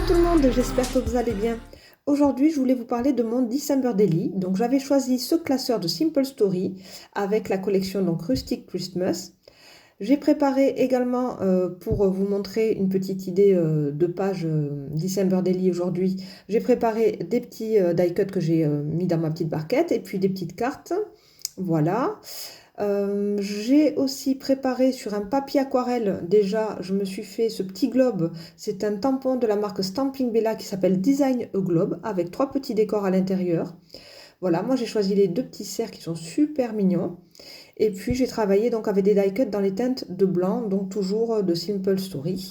tout le monde, j'espère que vous allez bien. Aujourd'hui, je voulais vous parler de mon December Daily. Donc, j'avais choisi ce classeur de Simple Story avec la collection donc Rustic Christmas. J'ai préparé également pour vous montrer une petite idée de page December Daily aujourd'hui. J'ai préparé des petits die cuts que j'ai mis dans ma petite barquette et puis des petites cartes. Voilà. J'ai aussi préparé sur un papier aquarelle, déjà je me suis fait ce petit globe, c'est un tampon de la marque Stampin' Bella qui s'appelle Design a Globe avec 3 petits décors à l'intérieur. Voilà, moi j'ai choisi les 2 petits cerfs qui sont super mignons. Et puis j'ai travaillé donc avec des die cuts dans les teintes de blanc, donc toujours de Simple Story.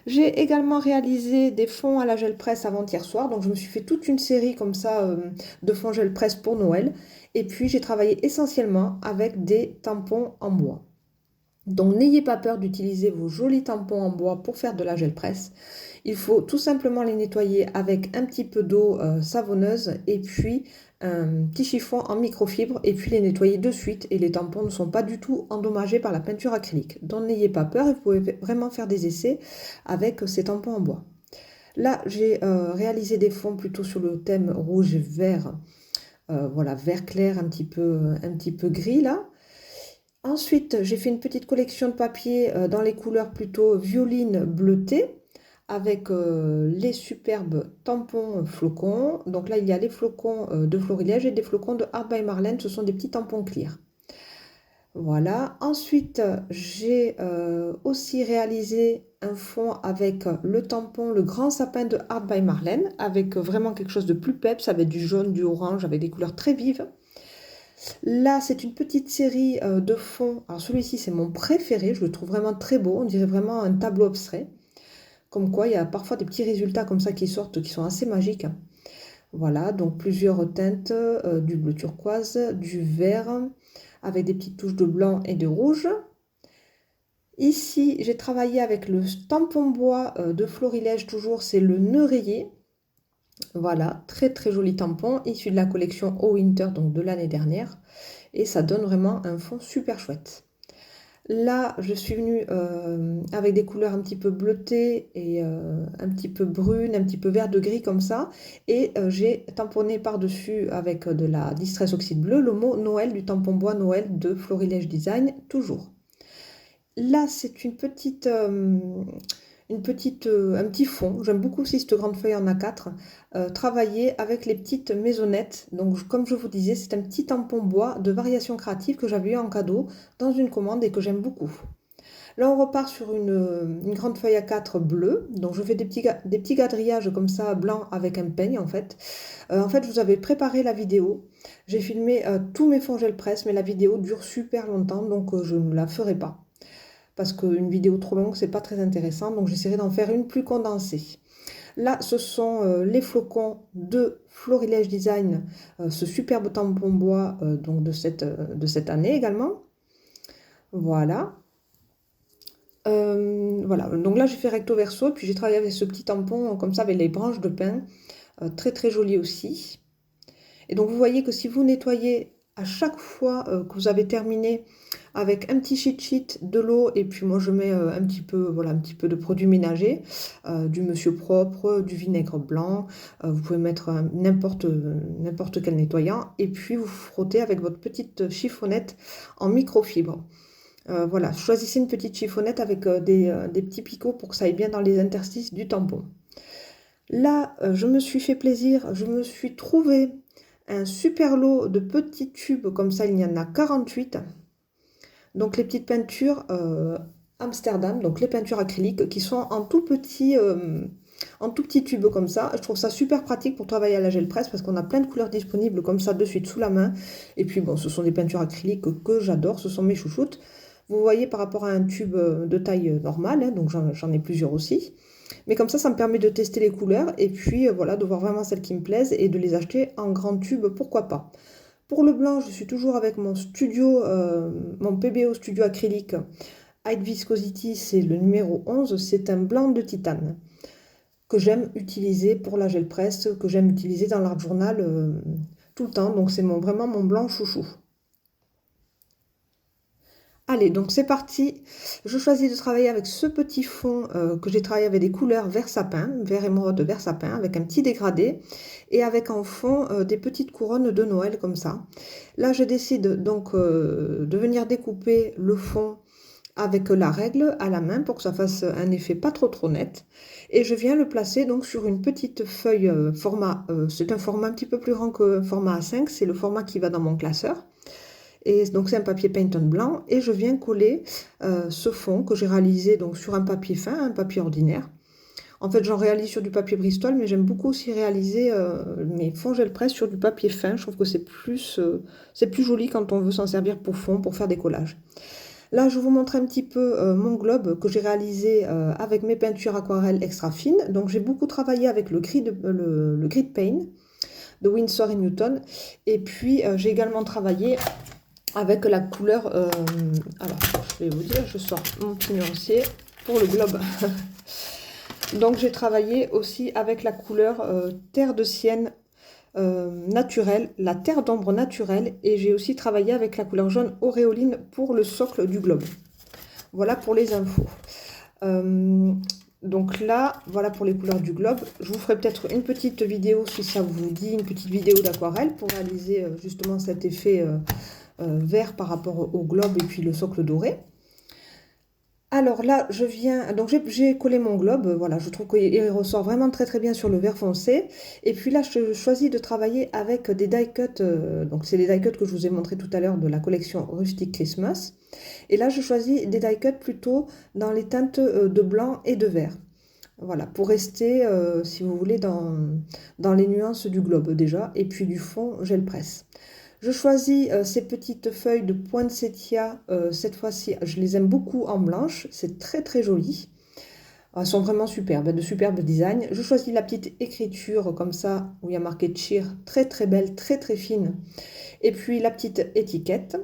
J'ai également réalisé des fonds à la gel presse avant-hier soir, donc je me suis fait toute une série comme ça de fonds gel presse pour Noël. Et puis j'ai travaillé essentiellement avec des tampons en bois. Donc n'ayez pas peur d'utiliser vos jolis tampons en bois pour faire de la gel presse. Il faut tout simplement les nettoyer avec un petit peu d'eau savonneuse et puis un petit chiffon en microfibre et puis les nettoyer de suite et les tampons ne sont pas du tout endommagés par la peinture acrylique. Donc n'ayez pas peur, vous pouvez vraiment faire des essais avec ces tampons en bois. Là, j'ai réalisé des fonds plutôt sur le thème rouge et vert, voilà, vert clair, un petit peu gris là. Ensuite, j'ai fait une petite collection de papier dans les couleurs plutôt violine bleutée avec les superbes tampons flocons. Donc là, il y a les flocons de Florilège et des flocons de Art by Marlène. Ce sont des petits tampons clear. Voilà. Ensuite, j'ai aussi réalisé un fond avec le tampon, le grand sapin de Art by Marlène, avec vraiment quelque chose de plus peps, avec du jaune, du orange, avec des couleurs très vives. Là, c'est une petite série de fonds. Alors celui-ci, c'est mon préféré. Je le trouve vraiment très beau. On dirait vraiment un tableau abstrait. Comme quoi, il y a parfois des petits résultats comme ça qui sortent, qui sont assez magiques. Voilà, donc plusieurs teintes, du bleu turquoise, du vert, avec des petites touches de blanc et de rouge. Ici, j'ai travaillé avec le tampon bois de Florilège, toujours, c'est le nœud rayé. Voilà, très très joli tampon, issu de la collection Au Winter, donc de l'année dernière. Et ça donne vraiment un fond super chouette. Là, je suis venue avec des couleurs un petit peu bleutées et un petit peu brunes, un petit peu vert de gris comme ça. Et j'ai tamponné par-dessus avec de la Distress Oxyde Bleu le mot Noël du tampon bois Noël de Florilège Design, toujours. Là, c'est un petit fond. J'aime beaucoup aussi cette grande feuille en A4. Travailler avec les petites maisonnettes. Donc, comme je vous disais, c'est un petit tampon bois de variation créative que j'avais eu en cadeau dans une commande et que j'aime beaucoup. Là, on repart sur une grande feuille A4 bleue. Donc, je fais des petits quadrillages comme ça, blancs avec un peigne en fait. En fait, je vous avais préparé la vidéo. J'ai filmé tous mes fonds gel presse, mais la vidéo dure super longtemps, donc je ne la ferai pas parce qu'une vidéo trop longue, c'est pas très intéressant, donc j'essaierai d'en faire une plus condensée. Là, ce sont les flocons de Florilège Design, ce superbe tampon bois donc de cette année également. Voilà. Voilà, donc là j'ai fait recto verso, puis j'ai travaillé avec ce petit tampon comme ça avec les branches de pin, très très joli aussi. Et donc vous voyez que si vous nettoyez à chaque fois que vous avez terminé avec un petit cheat sheet, de l'eau et puis moi je mets un petit peu, voilà, un petit peu de produit ménager, du Monsieur Propre, du vinaigre blanc, vous pouvez mettre n'importe quel nettoyant et puis vous frottez avec votre petite chiffonnette en microfibre. Voilà, choisissez une petite chiffonnette avec des petits picots pour que ça aille bien dans les interstices du tampon. Là, je me suis fait plaisir, je me suis trouvé un super lot de petits tubes, comme ça il y en a 48. Donc les petites peintures Amsterdam, donc les peintures acryliques qui sont en tout petit tube comme ça. Je trouve ça super pratique pour travailler à la gel presse parce qu'on a plein de couleurs disponibles comme ça de suite sous la main. Et puis bon, ce sont des peintures acryliques que j'adore, ce sont mes chouchoutes. Vous voyez par rapport à un tube de taille normale, hein, donc j'en ai plusieurs aussi. Mais comme ça me permet de tester les couleurs et puis voilà, de voir vraiment celles qui me plaisent et de les acheter en grand tube, pourquoi pas. Pour le blanc, je suis toujours avec mon mon PBO Studio acrylique High Viscosity, c'est le numéro 11, c'est un blanc de titane que j'aime utiliser pour la gel presse, que j'aime utiliser dans l'art journal tout le temps, donc c'est vraiment mon blanc chouchou. Allez, donc c'est parti. Je choisis de travailler avec ce petit fond que j'ai travaillé avec des couleurs vert sapin, vert émeraude, vert sapin, avec un petit dégradé et avec en fond des petites couronnes de Noël comme ça. Là, je décide donc de venir découper le fond avec la règle à la main pour que ça fasse un effet pas trop net. Et je viens le placer donc sur une petite feuille c'est un format un petit peu plus grand que format A5, c'est le format qui va dans mon classeur. Et donc c'est un papier Paint On blanc et je viens coller ce fond que j'ai réalisé donc sur un papier fin, un papier ordinaire. En fait, j'en réalise sur du papier Bristol, mais j'aime beaucoup aussi réaliser mes fonds gel presse sur du papier fin. Je trouve que c'est plus joli quand on veut s'en servir pour fond, pour faire des collages. Là, je vous montre un petit peu mon globe que j'ai réalisé avec mes peintures aquarelles extra fines. Donc, j'ai beaucoup travaillé avec le grid paint de Winsor & Newton. Et puis, j'ai également travaillé avec la couleur... alors, je vais vous dire, je sors mon petit nuancier pour le globe. Donc, j'ai travaillé aussi avec la couleur terre de sienne naturelle, la terre d'ombre naturelle. Et j'ai aussi travaillé avec la couleur jaune auréoline pour le socle du globe. Voilà pour les infos. Donc là, voilà pour les couleurs du globe. Je vous ferai peut-être une petite vidéo, si ça vous dit, une petite vidéo d'aquarelle pour réaliser justement cet effet vert par rapport au globe et puis le socle doré. Alors là, je viens, donc j'ai collé mon globe, voilà, je trouve qu'il ressort vraiment très bien sur le vert foncé. Et puis là, je choisis de travailler avec des die cuts, donc c'est les die cuts que je vous ai montré tout à l'heure de la collection Rustic Christmas. Et là, je choisis des die cuts plutôt dans les teintes de blanc et de vert. Voilà, pour rester, si vous voulez, dans les nuances du globe déjà, et puis du fond, gel presse. Je choisis ces petites feuilles de poinsettia, cette fois-ci, je les aime beaucoup en blanche, c'est très joli. Elles sont vraiment superbes, de superbes designs. Je choisis la petite écriture comme ça, où il y a marqué Cheer, très belle, très fine. Et puis la petite étiquette,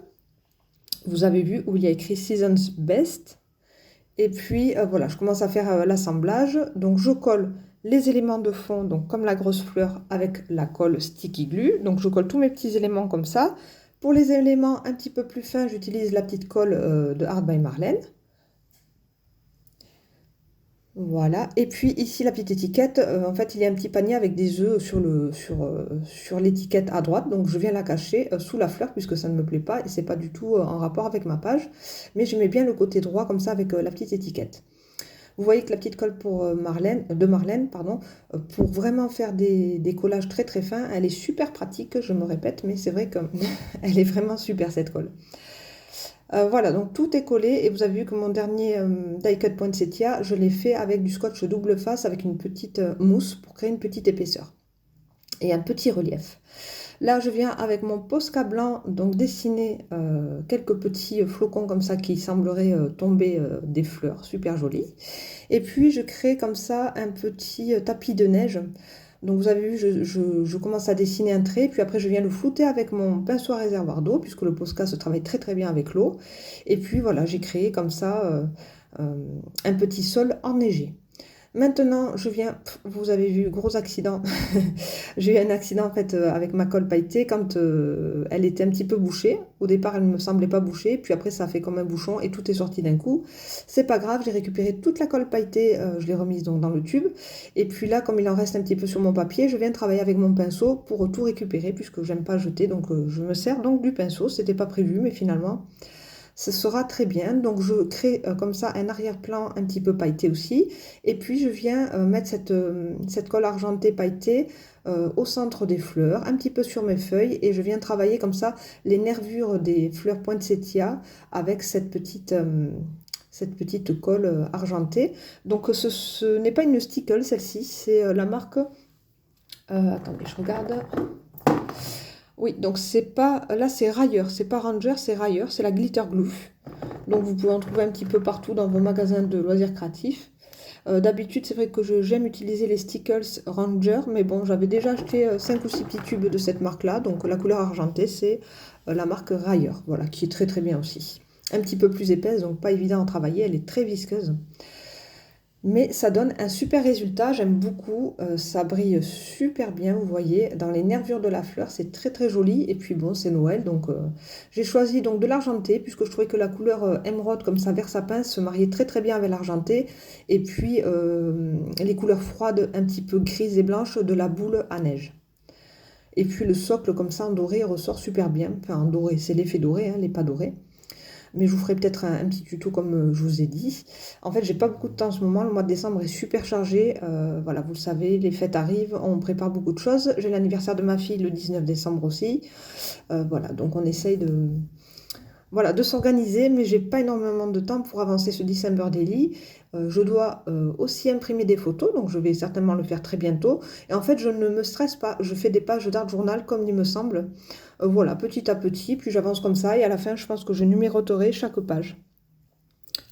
vous avez vu, où il y a écrit Season's Best. Et puis voilà, je commence à faire l'assemblage. Donc je colle les éléments de fond, donc comme la grosse fleur avec la colle Sticky Glue. Donc je colle tous mes petits éléments comme ça. Pour les éléments un petit peu plus fins, j'utilise la petite colle de Art by Marlene. Voilà, et puis ici la petite étiquette, en fait il y a un petit panier avec des œufs sur l'étiquette à droite, donc je viens la cacher sous la fleur puisque ça ne me plaît pas et c'est pas du tout en rapport avec ma page, mais je mets bien le côté droit comme ça avec la petite étiquette. Vous voyez que la petite colle de Marlène, pardon, pour vraiment faire des collages très fins, elle est super pratique, je me répète, mais c'est vrai qu'elle est vraiment super cette colle. Voilà, donc tout est collé et vous avez vu que mon dernier die cut poinsettia, je l'ai fait avec du scotch double face avec une petite mousse pour créer une petite épaisseur et un petit relief. Là, je viens avec mon Posca blanc donc dessiner quelques petits flocons comme ça qui sembleraient tomber des fleurs, super jolis. Et puis, je crée comme ça un petit tapis de neige. Donc vous avez vu, je commence à dessiner un trait, puis après je viens le flouter avec mon pinceau à réservoir d'eau, puisque le Posca se travaille très bien avec l'eau. Et puis voilà, j'ai créé comme ça un petit sol enneigé. Maintenant, je viens, vous avez vu, gros accident. J'ai eu un accident en fait avec ma colle pailletée quand elle était un petit peu bouchée. Au départ, elle ne me semblait pas bouchée, puis après ça a fait comme un bouchon et tout est sorti d'un coup. C'est pas grave, j'ai récupéré toute la colle pailletée, je l'ai remise donc dans le tube. Et puis là, comme il en reste un petit peu sur mon papier, je viens travailler avec mon pinceau pour tout récupérer puisque j'aime pas jeter, donc je me sers donc du pinceau. C'était pas prévu, mais finalement ce sera très bien. Donc je crée comme ça un arrière-plan un petit peu pailleté aussi. Et puis je viens mettre cette colle argentée pailletée au centre des fleurs, un petit peu sur mes feuilles. Et je viens travailler comme ça les nervures des fleurs poinsettia avec cette petite colle argentée. Donc ce n'est pas une stickle celle-ci, c'est la marque... attendez, je regarde... Oui, donc c'est pas, là c'est Rayer, c'est pas Ranger, c'est Rayer, c'est la Glitter Glue. Donc vous pouvez en trouver un petit peu partout dans vos magasins de loisirs créatifs. D'habitude, c'est vrai que j'aime utiliser les Stickles Ranger, mais bon, j'avais déjà acheté 5 ou 6 petits tubes de cette marque-là. Donc la couleur argentée, c'est la marque Rayer, voilà, qui est très bien aussi. Un petit peu plus épaisse, donc pas évident à travailler, elle est très visqueuse. Mais ça donne un super résultat, j'aime beaucoup, ça brille super bien, vous voyez, dans les nervures de la fleur, c'est très très joli. Et puis bon, c'est Noël, donc j'ai choisi donc de l'argenté, puisque je trouvais que la couleur émeraude, comme ça, vert sapin, se mariait très très bien avec l'argenté. Et puis les couleurs froides, un petit peu grises et blanches, de la boule à neige. Et puis le socle, comme ça, en doré, ressort super bien. Enfin, en doré, c'est l'effet doré, hein, les pas dorés. Mais je vous ferai peut-être un petit tuto comme je vous ai dit. En fait, j'ai pas beaucoup de temps en ce moment. Le mois de décembre est super chargé. Voilà, vous le savez, les fêtes arrivent, on prépare beaucoup de choses. J'ai l'anniversaire de ma fille le 19 décembre aussi. Voilà, donc on essaye voilà, de s'organiser, mais j'ai pas énormément de temps pour avancer ce December Daily. Je dois aussi imprimer des photos, donc je vais certainement le faire très bientôt. Et en fait, je ne me stresse pas, je fais des pages d'art journal comme il me semble. Voilà, petit à petit, puis j'avance comme ça, et à la fin, je pense que je numéroterai chaque page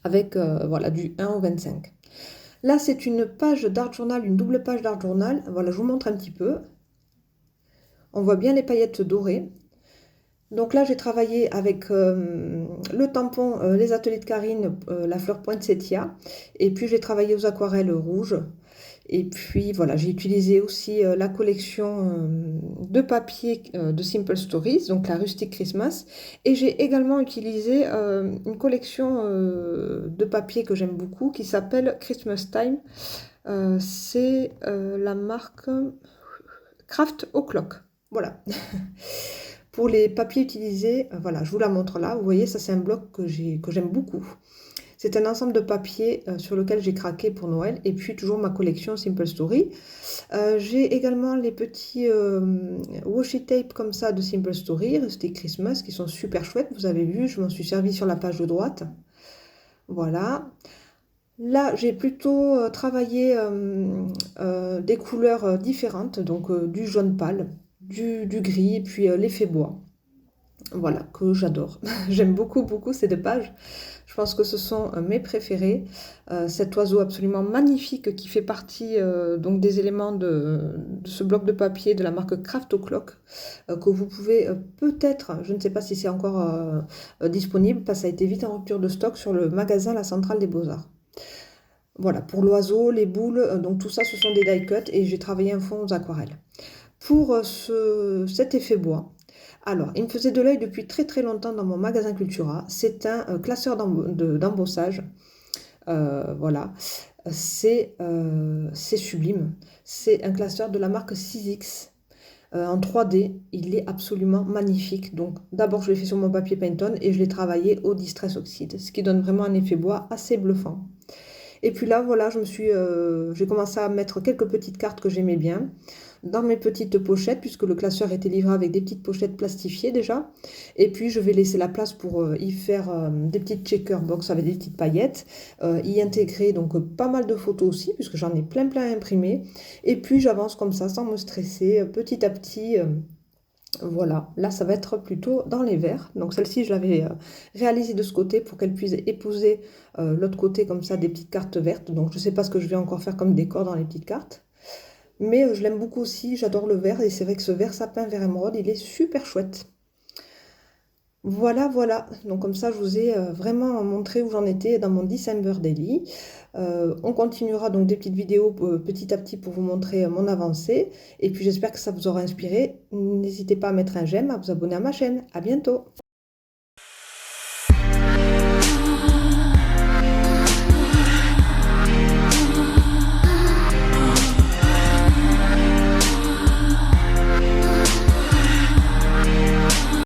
avec voilà, du 1 au 25. Là, c'est une page d'art journal, une double page d'art journal. Voilà, je vous montre un petit peu. On voit bien les paillettes dorées. Donc là, j'ai travaillé avec le tampon, les ateliers de Karine, la fleur poinsettia. Et puis, j'ai travaillé aux aquarelles rouges. Et puis, voilà, j'ai utilisé aussi la collection de papier de Simple Stories, donc la Rustic Christmas. Et j'ai également utilisé une collection de papier que j'aime beaucoup qui s'appelle Christmas Time. C'est la marque Craft O'Clock. Voilà. Pour les papiers utilisés, voilà, je vous la montre là. Vous voyez, ça c'est un bloc que j'aime beaucoup. C'est un ensemble de papiers sur lequel j'ai craqué pour Noël. Et puis toujours ma collection Simple Story. J'ai également les petits washi tape comme ça de Simple Story, Rustic Christmas, qui sont super chouettes. Vous avez vu, je m'en suis servi sur la page de droite. Voilà. Là, j'ai plutôt travaillé des couleurs différentes, donc du jaune pâle, du gris, et puis l'effet bois. Voilà, que j'adore. J'aime beaucoup, beaucoup ces deux pages. Je pense que ce sont mes préférés. Cet oiseau absolument magnifique qui fait partie donc des éléments de ce bloc de papier de la marque Craft O'Clock, que vous pouvez peut-être, je ne sais pas si c'est encore disponible, parce que ça a été vite en rupture de stock sur le magasin La Centrale des Beaux-Arts. Voilà, pour l'oiseau, les boules, donc tout ça, ce sont des die cuts et j'ai travaillé un fond aux aquarelles. Pour cet effet bois, alors, il me faisait de l'œil depuis très très longtemps dans mon magasin Cultura. C'est un classeur d'embossage. Voilà, c'est sublime. C'est un classeur de la marque 6X en 3D. Il est absolument magnifique. Donc, d'abord, je l'ai fait sur mon papier Pantone et je l'ai travaillé au Distress Oxide, ce qui donne vraiment un effet bois assez bluffant. Et puis là, voilà, j'ai commencé à mettre quelques petites cartes que j'aimais bien dans mes petites pochettes, puisque le classeur était livré avec des petites pochettes plastifiées déjà. Et puis, je vais laisser la place pour y faire des petites checker box avec des petites paillettes, y intégrer donc pas mal de photos aussi, puisque j'en ai plein plein imprimé. Et puis, j'avance comme ça, sans me stresser, petit à petit. Voilà, là ça va être plutôt dans les verts. Donc celle-ci, je l'avais réalisée de ce côté pour qu'elle puisse épouser l'autre côté comme ça des petites cartes vertes. Donc je ne sais pas ce que je vais encore faire comme décor dans les petites cartes. Mais je l'aime beaucoup aussi, j'adore le vert et c'est vrai que ce vert sapin vert émeraude, il est super chouette. Voilà, voilà. Donc comme ça, je vous ai vraiment montré où j'en étais dans mon December Daily. On continuera donc des petites vidéos petit à petit pour vous montrer mon avancée. Et puis j'espère que ça vous aura inspiré. N'hésitez pas à mettre un j'aime, à vous abonner à ma chaîne. À bientôt.